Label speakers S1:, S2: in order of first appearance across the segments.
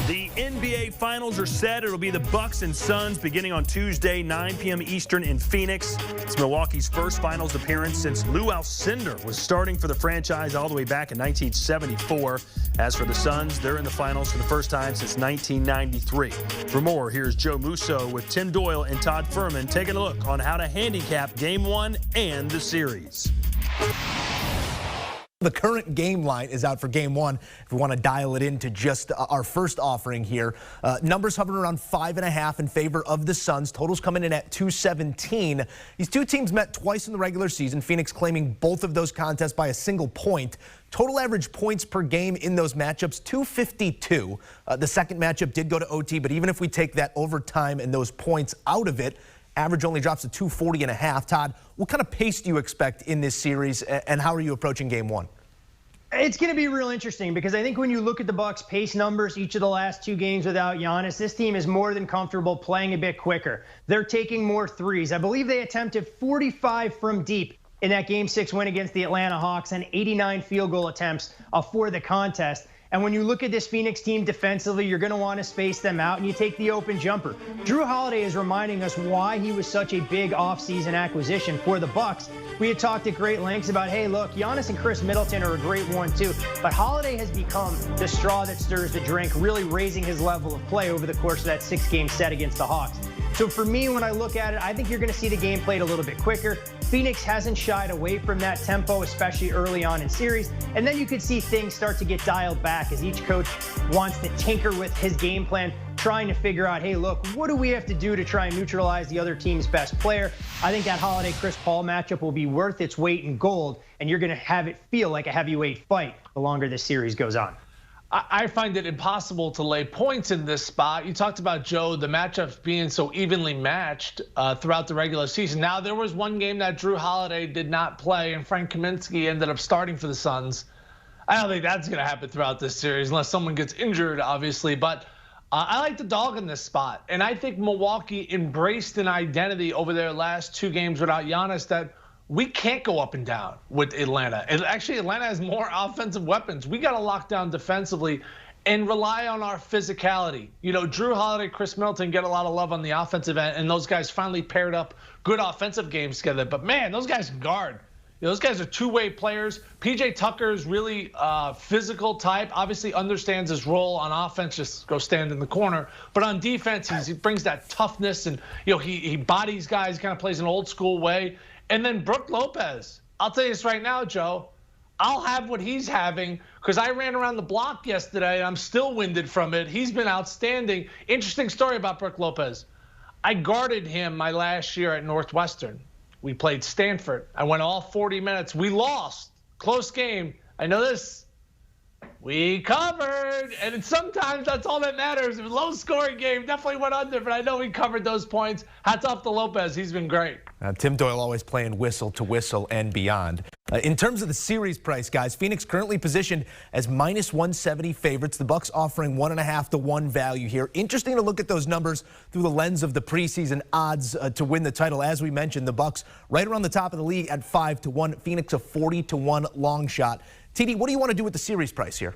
S1: The NBA Finals are set. It'll be the Bucks and Suns beginning on Tuesday, 9 p.m. Eastern in Phoenix. It's Milwaukee's first Finals appearance since Lou Alcindor was starting for the franchise all the way back in 1974. As for the Suns, they're in the Finals for the first time since 1993. For more, here's Joe Musso with Tim Doyle and Todd Furman taking a look on how to handicap Game 1 and the series.
S2: The current game line is out for Game 1. If we want to dial it into just our first offering here, numbers hovering around 5.5 in favor of the Suns. Totals coming in at 217. These two teams met twice in the regular season. Phoenix claiming both of those contests by a single point. Total average points per game in those matchups, 252. The second matchup did go to OT, but even if we take that overtime and those points out of it, average only drops to 240.5. Todd, what kind of pace do you expect in this series, and how are you approaching Game 1?
S3: It's going to be real interesting because I think when you look at the Bucks' pace numbers each of the last two games without Giannis, this team is more than comfortable playing a bit quicker. They're taking more threes. I believe they attempted 45 from deep in that Game 6 win against the Atlanta Hawks and 89 field goal attempts for the contest. And when you look at this Phoenix team defensively, you're going to want to space them out, and you take the open jumper. Drew Holiday is reminding us why he was such a big offseason acquisition for the Bucks. We had talked at great lengths about, hey, look, Giannis and Chris Middleton are a great 1-2, but Holiday has become the straw that stirs the drink, really raising his level of play over the course of that 6-game set against the Hawks. So for me, when I look at it, I think you're going to see the game played a little bit quicker. Phoenix hasn't shied away from that tempo, especially early on in series. And then you could see things start to get dialed back as each coach wants to tinker with his game plan, trying to figure out, hey, look, what do we have to do to try and neutralize the other team's best player? I think that Holiday-Chris Paul matchup will be worth its weight in gold, and you're going to have it feel like a heavyweight fight the longer this series goes on.
S4: I find it impossible to lay points in this spot. You talked about, Joe, the matchups being so evenly matched throughout the regular season. Now, there was one game that Drew Holiday did not play, and Frank Kaminsky ended up starting for the Suns. I don't think that's going to happen throughout this series unless someone gets injured, obviously. But I like the dog in this spot. And I think Milwaukee embraced an identity over their last two games without Giannis that we can't go up and down with Atlanta. And actually, Atlanta has more offensive weapons. We got to lock down defensively and rely on our physicality. You know, Drew Holiday, Chris Middleton get a lot of love on the offensive end, and those guys finally paired up good offensive games together. But, man, those guys can guard. You know, those guys are two-way players. P.J. Tucker's really physical type, obviously understands his role on offense, just go stand in the corner. But on defense, he brings that toughness, and, you know, he bodies guys, kind of plays an old-school way. And then Brook Lopez, I'll tell you this right now, Joe, I'll have what he's having because I ran around the block yesterday and I'm still winded from it. He's been outstanding. Interesting story about Brook Lopez. I guarded him my last year at Northwestern. We played Stanford. I went all 40 minutes. We lost. Close game. I know this. We covered, and sometimes that's all that matters. It was a low-scoring game, definitely went under, but I know we covered those points. Hats off to Lopez. He's been great.
S2: Tim Doyle always playing whistle to whistle and beyond. In terms of the series price, guys, Phoenix currently positioned as -170 favorites. The Bucks offering 1.5 to 1 value here. Interesting to look at those numbers through the lens of the preseason odds to win the title. As we mentioned, the Bucks right around the top of the league at 5 to 1. Phoenix a 40 to 1 long shot. TD, what do you want to do with the series price here?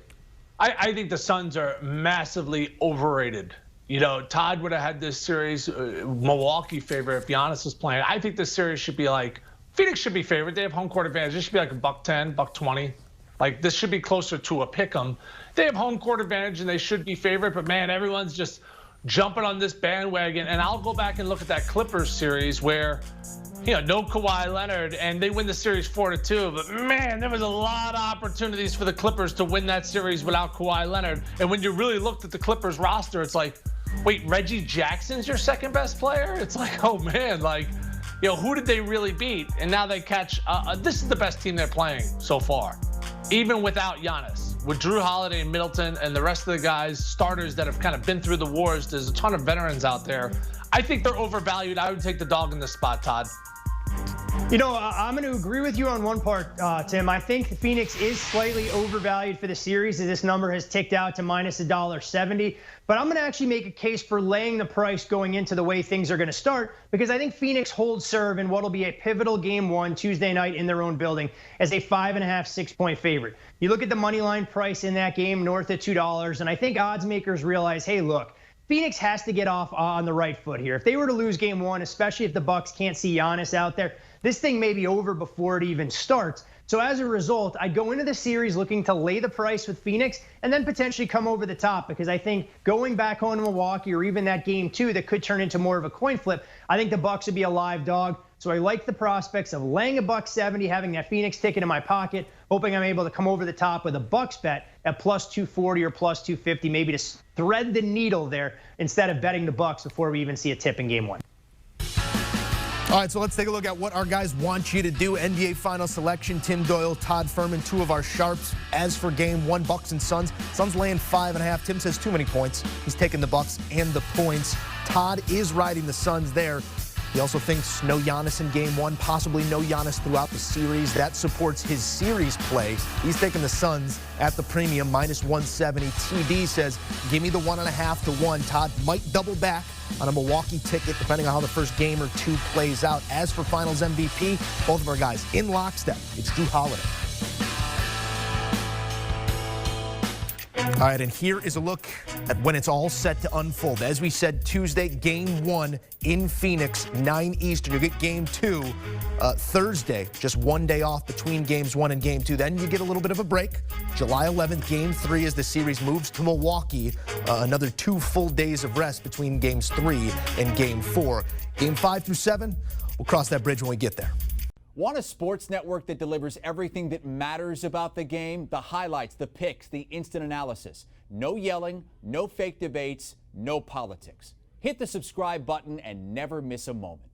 S4: I think the Suns are massively overrated. You know, Todd would have had this series Milwaukee favorite if Giannis was playing. I think this series should be like, Phoenix should be favored. They have home court advantage. This should be like $110, $120. Like, this should be closer to a pick 'em. They have home court advantage and they should be favored, but man, everyone's just jumping on this bandwagon. And I'll go back and look at that Clippers series where, you know, no Kawhi Leonard, and they win the series 4-2. But man, there was a lot of opportunities for the Clippers to win that series without Kawhi Leonard. And when you really looked at the Clippers roster, it's like, wait, Reggie Jackson's your second best player? It's like, oh man, like, you know, who did they really beat? And now they catch, this is the best team they're playing so far, even without Giannis. With Drew Holiday and Middleton and the rest of the guys, starters that have kind of been through the wars, there's a ton of veterans out there. I think they're overvalued. I would take the dog in this spot, Todd.
S3: You know, I'm going to agree with you on one part, Tim. I think Phoenix is slightly overvalued for the series as this number has ticked out to minus $1.70. But I'm going to actually make a case for laying the price going into the way things are going to start, because I think Phoenix holds serve in what will be a pivotal game 1 Tuesday night in their own building as a 5.5, 6-point favorite. You look at the money line price in that game north of $2, and I think odds makers realize, hey, look, Phoenix has to get off on the right foot here. If they were to lose game 1, especially if the Bucks can't see Giannis out there, this thing may be over before it even starts. So as a result, I'd go into the series looking to lay the price with Phoenix and then potentially come over the top, because I think going back home to Milwaukee, or even that game 2 that could turn into more of a coin flip, I think the Bucks would be a live dog. So I like the prospects of laying $1.70, having that Phoenix ticket in my pocket, hoping I'm able to come over the top with a Bucks bet at plus 240 or plus 250, maybe to thread the needle there instead of betting the Bucks before we even see a tip in game 1.
S2: All right, so let's take a look at what our guys want you to do. NBA final selection, Tim Doyle, Todd Furman, 2 of our sharps. As for game 1, Bucks and Suns. Suns laying 5.5. Tim says too many points. He's taking the Bucks and the points. Todd is riding the Suns there. He also thinks no Giannis in game 1, possibly no Giannis throughout the series. That supports his series play. He's taking the Suns at the premium, minus 170. TD says, give me the 1.5 to 1. Todd might double back on a Milwaukee ticket, depending on how the first game or 2 plays out. As for finals MVP, both of our guys in lockstep. It's Drew Holiday. All right, and here is a look at when it's all set to unfold. As we said, Tuesday, game 1 in Phoenix, 9 Eastern. You get game 2 Thursday, just 1 day off between games 1 and game 2. Then you get a little bit of a break. July 11th, game 3 as the series moves to Milwaukee. Another 2 full days of rest between games 3 and game 4. Game 5 through 7, we'll cross that bridge when we get there.
S5: Want a sports network that delivers everything that matters about the game? The highlights, the picks, the instant analysis. No yelling, no fake debates, no politics. Hit the subscribe button and never miss a moment.